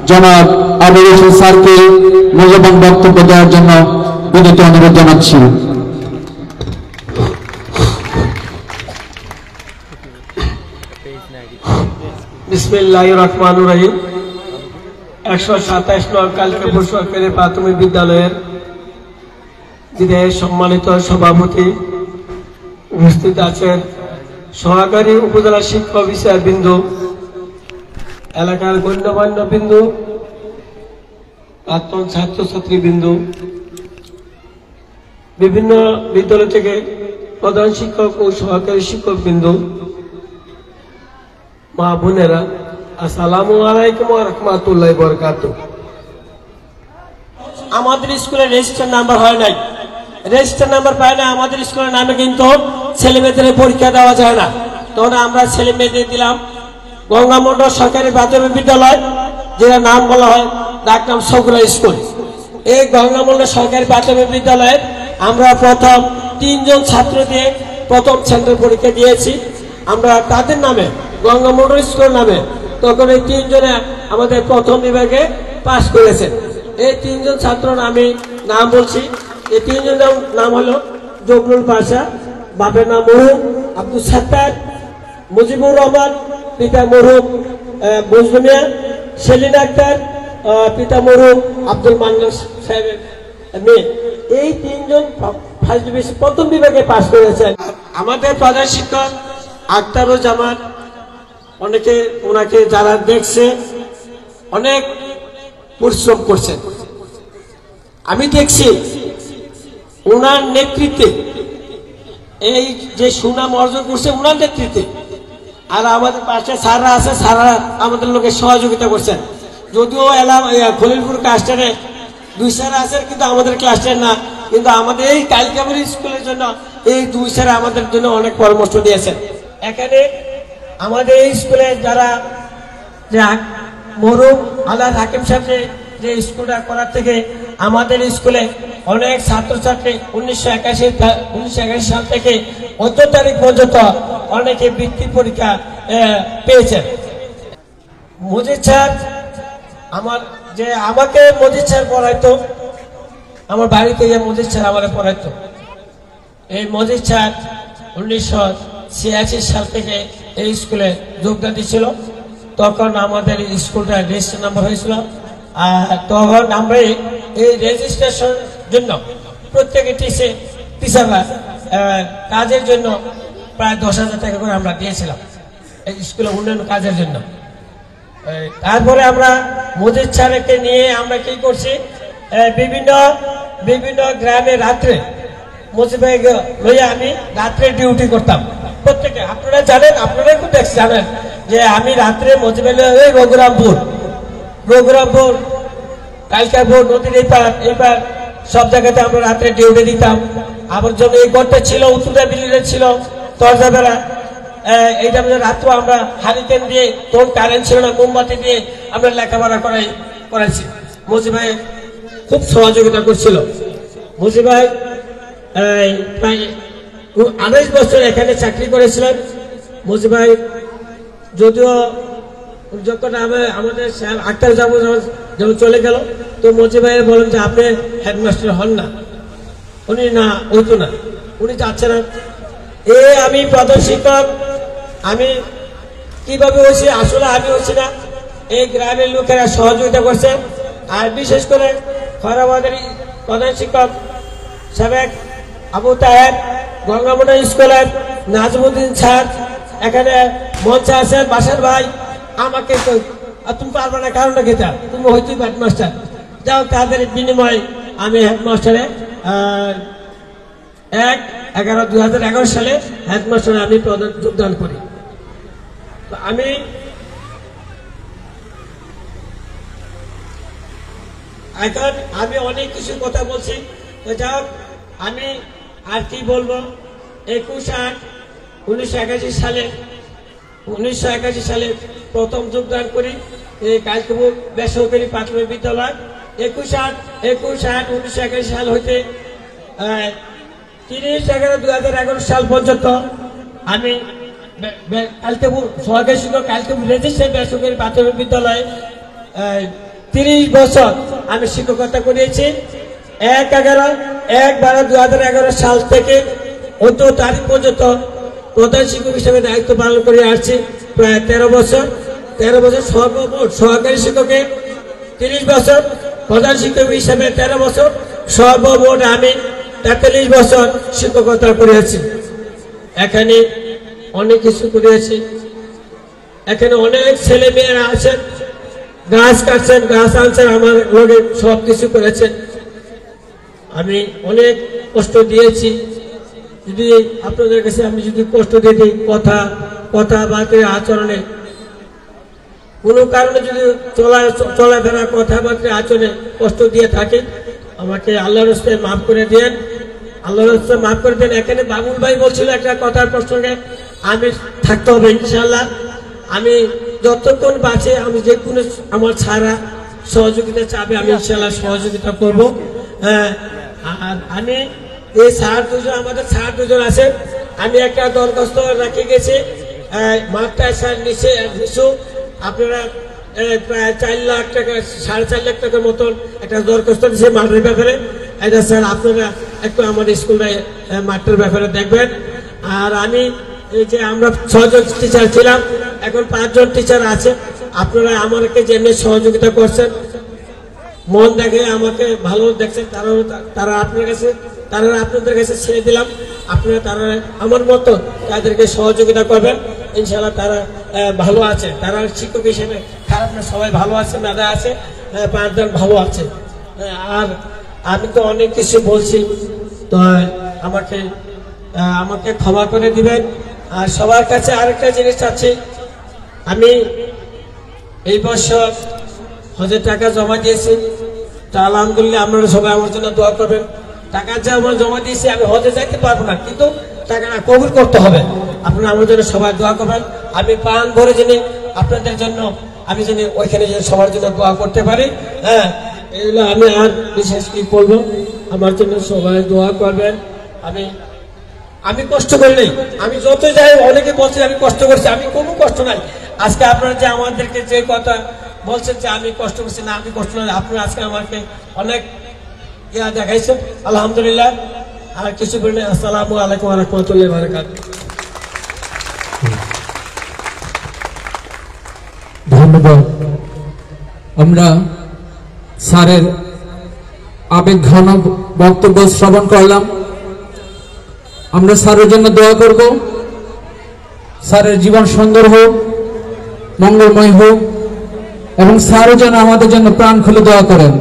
জনাব আবুল হোসেন স্যারকে মূল্যবান বক্তব্য দেওয়ার জন্য বিনীত অনুরোধ জানাচ্ছি। বিসমিল্লাহির রহমানির রহিম। 127 নং কালকিপুর সরকারি প্রাথমিক বিদ্যালয়ের বিদায়ের সম্মানিত সভাপতি, উপস্থিত আছেন সহকারী উপজেলা শিক্ষা অফিসার বিন্দু, এলাকার গণ্যমান্য বিন্দু, প্রাক্তন ছাত্রছাত্রী বিন্দু, বিভিন্ন বিদ্যালয় থেকে প্রধান শিক্ষক ও সহকারী শিক্ষক বিন্দু, মা বোনেরা, আসসালামু আলাইকুম ওয়া রাহমাতুল্লাহি ওয়া বারাকাতুহু। আমাদের স্কুলে রেজিস্টার নাম্বার হয় নাই, রেজিস্টার নাম্বার পায় না। আমাদের স্কুলের নামে কিন্তু ছেলে মেয়েদের পরীক্ষা দেওয়া যায় না। তখন আমরা ছেলে মেয়েদের দিলাম গঙ্গামন্ডল সরকারি প্রাথমিক বিদ্যালয়, যেটা নাম বলা হয় ডাকনাম সগুরা স্কুল। এই গঙ্গামন্ডল সরকারি প্রাথমিক বিদ্যালয়ে আমরা প্রথম 3 জন ছাত্র দিয়ে প্রথম সেন্টার পরীক্ষা দিয়েছি আমরা তাদের নামে, গঙ্গামন্ডল স্কুল নামে। তখন এই 3 জনে আমাদের প্রথম বিভাগে পাস করেছে। এই 3 জন ছাত্র আমি নাম বলছি। এই 3 জনের নাম হলো জবরুল পাশা, বাপের নাম মরহুম আব্দুল সাত্তার, মুজিবুর রহমান, পিতা মরহুম বজলু মিয়া, সেলিন আক্তার, পিতা মরহুম আব্দুল মান্নান সাহেবের মেয়ে। এই 3 জন ফার্স্ট ডিভিশন প্রথম বিভাগে পাস করেছেন। আমাদের প্রধান শিক্ষক আক্তারুজ্জামান, অনেকে ওনাকে যারা দেখছে অনেক পরিশ্রম করছেন। আমি দেখছি ওনার নেতৃত্বে এই যে সুনাম অর্জন করছে ওনার নেতৃত্বে। আর আমাদের পাশে স্যাররা আছে, স্যাররা আমাদের লোকের সহযোগিতা করছেন। যদিও খলিলপুর ক্লাস্টারে 2 স্যার আছেন, কিন্তু আমাদের ক্লাস্টার না। কিন্তু আমাদের এই কালকাপুর স্কুলের জন্য এই 2 স্যার আমাদের জন্য অনেক পরামর্শ দিয়েছেন। এখানে আমাদের এই স্কুলে যারা মরহুম আল্লাহ হাকিম সাহেব যে স্কুলটা করার থেকে আমাদের স্কুলে অনেক ছাত্রছাত্রী 1981 সাল থেকে 14 তারিখ পর্যন্ত অনেকে বৃত্তি পরীক্ষা পেয়েছেন। মজিদ স্যার আমাকে মজিদ স্যার পড়াইতো, আমার বাড়িতে গিয়ে মজিদ স্যার আমাকে পড়াইতো। এই মজিদ স্যার 1986 সাল থেকে এই স্কুলে যোগদান দিয়েছিল। তখন আমাদের স্কুলটা রেজিস্টার নাম্বার হয়েছিল। আর তখন আমরা এই রেজিস্ট্রেশন জন্য প্রত্যেকে টিচাররা কাজের জন্য প্রায় 10,000 টাকা করে আমরা দিয়েছিলাম এই স্কুলে উন্নয়ন কাজের জন্য। তারপরে আমরা মজিদ স্যারকে নিয়ে আমরা কি করছি, বিভিন্ন গ্রামে রাত্রে মজিদ ভাই লইয়া আমি রাত্রে ডিউটি করতাম। প্রত্যেকে আপনারা জানেন, আপনারা একটু জানেন যে আমি রাত্রে মজিদ ভাই ওই রঘুরামপুর কালকাপুর নদীর এইবার সব জায়গাতে আমরা রাত্রে ডিউটি দিতাম। আমার জন্য এই ঘরটা ছিল উত্তরা বিল্ডিং ছিল দরজা বেলা। এইটা রাত্রে আমরা হারিকেন দিয়ে, তখন কারেন্ট ছিল না, মোমবাতি দিয়ে আমরা লেখাপড়া করাইছি। মজিদ ভাই খুব সহযোগিতা করছিল। মজিদ ভাই প্রায় 28 বছর এখানে চাকরি করেছিলেন। মজিদ ভাই যদিও যখন আমাদের আক্তার যখন চলে গেল, তো মজিদ ভাই বলেন যে আপনি হেডমাস্টার হন না। উনি না, হইতো না, উনি যাচ্ছে না। আমি প্রধান শিক্ষক, আমি কিভাবে হয়েছি, আসলে আমি হচ্ছি না, এই গ্রামের লোকেরা সহযোগিতা করছে। আর বিশেষ করে খয়রাবাদের প্রধান শিক্ষক সাবেক আবু তাহের, গঙ্গামন্ডল স্কুলের নাজমুদ্দিন স্যার, এখানে মঞ্চে আছেন বাসার ভাই, আমাকে তুমি পারবে না, কারণটা খেতা, তুমি হয়তো হেডমাস্টার। যাও, তাদের বিনিময়ে আমি হেডমাস্টারে 1/11/2011 সালে হেডমাস্টারে আমি যোগদান করি। আমি এখন অনেক কিছু কথা বলছি, তো যাও আমি আর কি বলবো। 1981 সালে প্রথম যোগদান করি এই কালকিপুর বেসরকারি প্রাথমিক বিদ্যালয়। 1981 সাল হইতে 30/11/2011 সাল পর্যন্ত আমি কালকিপুর সহকারী শিক্ষক, কালকিপুর রেজিস্টার্ড বেসরকারি প্রাথমিক বিদ্যালয়ে 30 বছর আমি শিক্ষকতা করেছি। 1/11/2011 সাল থেকে অত তারিখ পর্যন্ত প্রধান শিক্ষক হিসেবে দায়িত্ব পালন করে আসছি প্রায় 13 বছর। 13 বছর সর্বমোট সহকারী শিক্ষকের 30 বছর, প্রধান শিক্ষক হিসেবে 13 বছর, সর্বমোট আমি 43 বছর শিক্ষকতা করেছি। এখানে অনেক কিছু করেছি। এখানে অনেক ছেলে মেয়েরা আছেন, গাছ কাটছেন, গাছ আনছেন, আমার লোকে সব কিছু করেছেন। আমি অনেক কষ্ট দিয়েছি। যদি আপনাদের কাছে আমি যদি কষ্ট দিয়ে দিই কথাবার্তা আচরণে, কোনো কারণে যদি চলাফেরা কথাবার্তা আচরণে কষ্ট দিয়ে থাকি, আমাকে আল্লাহর রাস্তায় মাফ করে দেন, আল্লাহর রাস্তায় মাফ করে দেন। এখানে বাবুল ভাই বলছিল একটা কথার প্রসঙ্গে আমি থাকতে হবে ইনশাআল্লাহ। আমি যতক্ষণ বাঁচে আমি যে কোনো আমার ছাড়া সহযোগিতা চাবে আমি ইনশাআল্লাহ সহযোগিতা করব। আর আমি এই স্যার দুজন, আমাদের স্যার দুজন আছে, আমি একটা দরখাস্ত রাখে গেছি মাঠটা স্যার নিচে আপনারা প্রায় 4 লাখ টাকা 4.5 লাখ টাকার মতন একটা দরখাস্ত দিচ্ছে মাঠের ব্যাপারে। এটা স্যার আপনারা একটু আমার স্কুলে মাঠের ব্যাপারে দেখবেন। আর আমি এই যে আমরা 6 জন টিচার ছিলাম, এখন 5 জন টিচার আছে। আপনারা আমাকে যেমনি সহযোগিতা করছেন, মন দেখে আমাকে ভালো দেখছেন, তারা আপনাদের কাছে ছেড়ে দিলাম। তারা আমার মতো তাদেরকে সহযোগিতা করবেন ইনশাআল্লাহ। তারা ভালো আছে, তারা শিক্ষক হিসেবে খারাপ না, সবাই ভালো আছে, দাদা আছে, 5 জন ভালো আছে। আর আমি তো অনেক কিছু বলছি, তো আমাকে ক্ষমা করে দিবেন। আর সবার কাছে আরেকটা জিনিস চাচ্ছি, আমি এই বছর হজের টাকা জমা দিয়েছি, তা আলহামদুলিল্লাহ আপনারা সবাই আমার জন্য দোয়া করবেন। টাকা যা আমরা জমা দিয়েছি, আমি হজে যাইতে পারবো না, কিন্তু টাকাটা কবুল করতে হবে। আপনারা আমার জন্য সবাই দোয়া করবেন। আমি প্রাণ ভরে জেনে আপনাদের জন্য আমি জানি ওইখানে সবার জন্য দোয়া করতে পারি। এগুলো আমি আর বিশেষ কি বলবো, আমার জন্য সবাই দোয়া করবেন। আমি কষ্ট করি নাই, আমি যত যাই, অনেকে বলছে আমি কষ্ট করছি, আমি কোনো কষ্ট নাই। আজকে আপনারা যে আমাদেরকে যে কথা বলছেন যে আমি কষ্ট করছি, না আমি কষ্ট নাই, আপনারা আজকে আমাকে অনেক দেখাইছেন, আলহামদুলিল্লাহ। আর কিছু বললে আসসালামু আলাইকুম ওয়া রাহমাতুল্লাহি ওয়া বারাকাতুহু। ধন্যবাদ। আমরা স্যারের আবেগ ঘন বক্তব্য শ্রবণ করলাম। আমরা স্যারের জন্য দোয়া করব, স্যারের জীবন সুন্দর হোক, মঙ্গলময় হোক, এবং স্যারও যেন আমাদের জন্য প্রাণ খুলে দোয়া করেন।